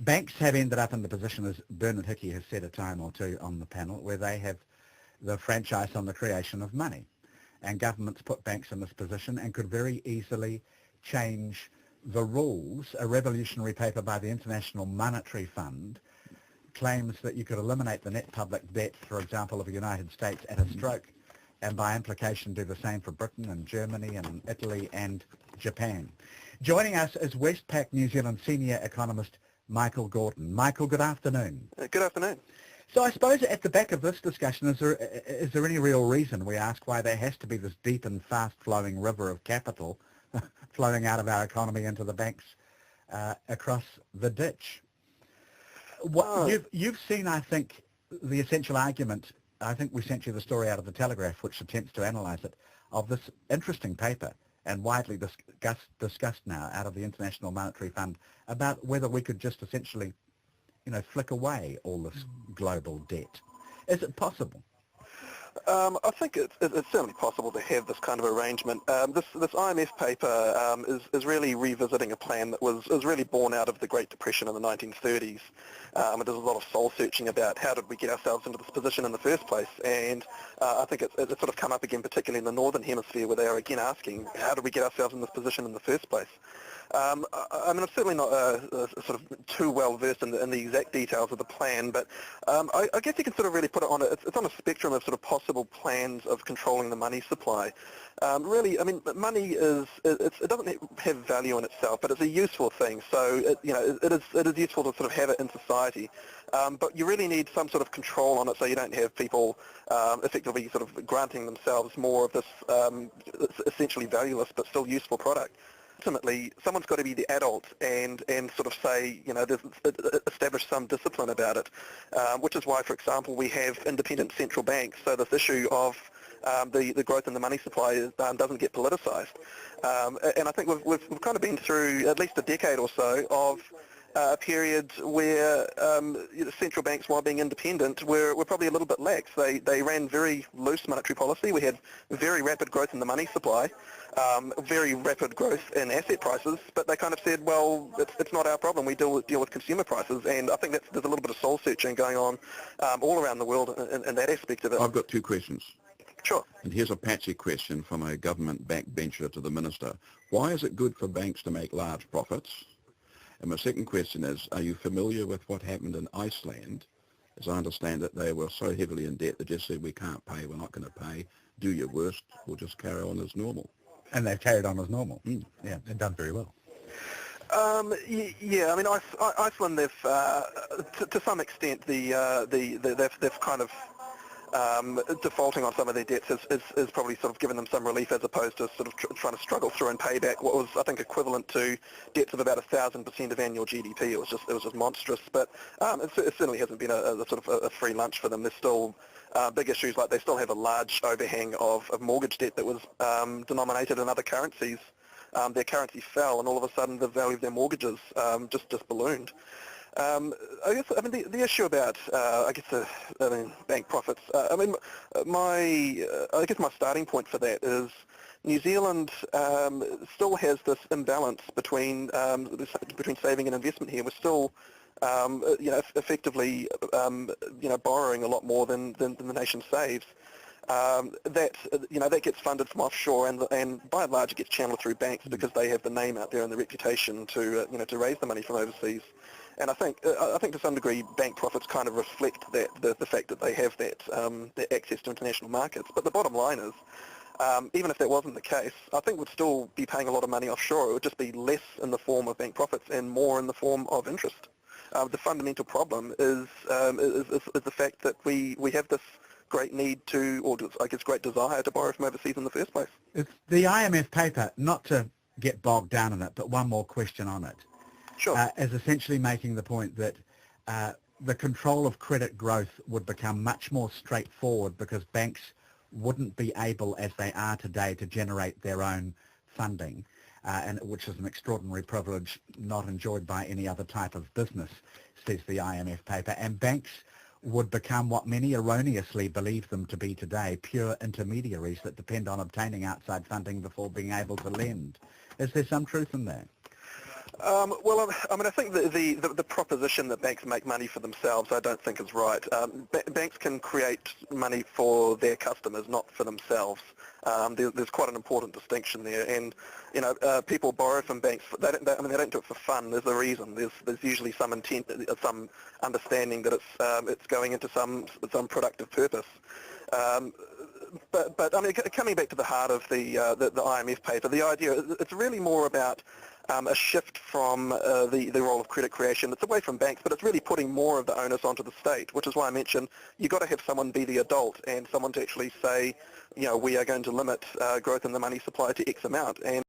Banks have ended up in the position, as Bernard Hickey has said a time or two on the panel, where they have the franchise on the creation of money. And governments put banks in this position and could very easily change the rules. A revolutionary paper by the International Monetary Fund claims that you could eliminate the net public debt, for example, of the United States at a stroke, and by implication do the same for Britain and Germany and Italy and Japan. Joining us is Westpac New Zealand senior economist Michael Gordon. Michael, good afternoon. Good afternoon. So I suppose at the back of this discussion, is there any real reason, we ask, why there has to be this deep and fast-flowing river of capital flowing out of our economy into the banks across the ditch? You've seen, I think, the essential argument. I think we sent you the story out of the Telegraph, which attempts to analyse it, of this interesting paper and widely discussed now out of the International Monetary Fund about whether we could just essentially, flick away all this global debt. Is it possible? I think it's certainly possible to have this kind of arrangement. This IMF paper is really revisiting a plan that was really born out of the Great Depression in the 1930s. There's a lot of soul searching about how did we get ourselves into this position in the first place, and I think it's sort of come up again, particularly in the Northern Hemisphere, where they are again asking how did we get ourselves in this position in the first place. I'm certainly not sort of too well versed in the exact details of the plan, but I guess you can sort of really put it on it's on a spectrum of sort of possible plans of controlling the money supply. Really, money it doesn't have value in itself, but it's a useful thing. So it is useful to sort of have it in society, but you really need some sort of control on it, so you don't have people effectively sort of granting themselves more of this essentially valueless but still useful product. Ultimately, someone's got to be the adult and sort of say, establish some discipline about it, which is why, for example, we have independent central banks. So this issue of the growth in the money supply doesn't get politicized. And I think we've kind of been through at least a decade or so of a period where central banks, while being independent, were probably a little bit lax. They ran very loose monetary policy. We had very rapid growth in the money supply, very rapid growth in asset prices, but they kind of said, well, it's not our problem. We deal with consumer prices, and I think there's a little bit of soul searching going on all around the world in that aspect of it. I've got two questions. Sure. And here's a patchy question from a government backbencher to the minister. Why is it good for banks to make large profits? And my second question is, are you familiar with what happened in Iceland? As I understand it, they were so heavily in debt they just said, we can't pay, we're not going to pay, do your worst, we'll just carry on as normal. And they've carried on as normal. Yeah, they've done very well. Yeah, Iceland, they've, to some extent, they've kind of defaulting on some of their debts has probably sort of given them some relief, as opposed to sort of trying to struggle through and pay back what was, I think, equivalent to debts of about 1,000% of annual GDP. It was just monstrous. But it certainly hasn't been a sort of a free lunch for them. There's still big issues, like they still have a large overhang of mortgage debt that was denominated in other currencies. Their currency fell, and all of a sudden the value of their mortgages just ballooned. The issue about bank profits. My starting point for that is New Zealand still has this imbalance between saving and investment here. We're still effectively borrowing a lot more than the nation saves. That gets funded from offshore, and by and large it gets channeled through banks because they have the name out there and the reputation to raise the money from overseas. And I think to some degree bank profits kind of reflect that the fact that they have that access to international markets. But the bottom line is, even if that wasn't the case, I think we'd still be paying a lot of money offshore. It would just be less in the form of bank profits and more in the form of interest. The fundamental problem is the fact that we have this great need to, or I guess great desire to borrow from overseas in the first place. It's the IMF paper, not to get bogged down in it, but one more question on it. Sure. Is essentially making the point that the control of credit growth would become much more straightforward because banks wouldn't be able, as they are today, to generate their own funding, and which is an extraordinary privilege not enjoyed by any other type of business, says the IMF paper. And banks would become what many erroneously believe them to be today, pure intermediaries that depend on obtaining outside funding before being able to lend. Is there some truth in that? Well, I mean, I think the proposition that banks make money for themselves, I don't think is right. Banks can create money for their customers, not for themselves. There's quite an important distinction there, and people borrow from banks. They don't do it for fun. There's a reason. There's usually some intent, some understanding that it's going into some productive purpose. But I mean, coming back to the heart of the IMF paper, the idea it's really more about a shift from the role of credit creation. It's away from banks, but it's really putting more of the onus onto the state, which is why I mentioned you've got to have someone be the adult and someone to actually say, we are going to limit growth in the money supply to X amount. And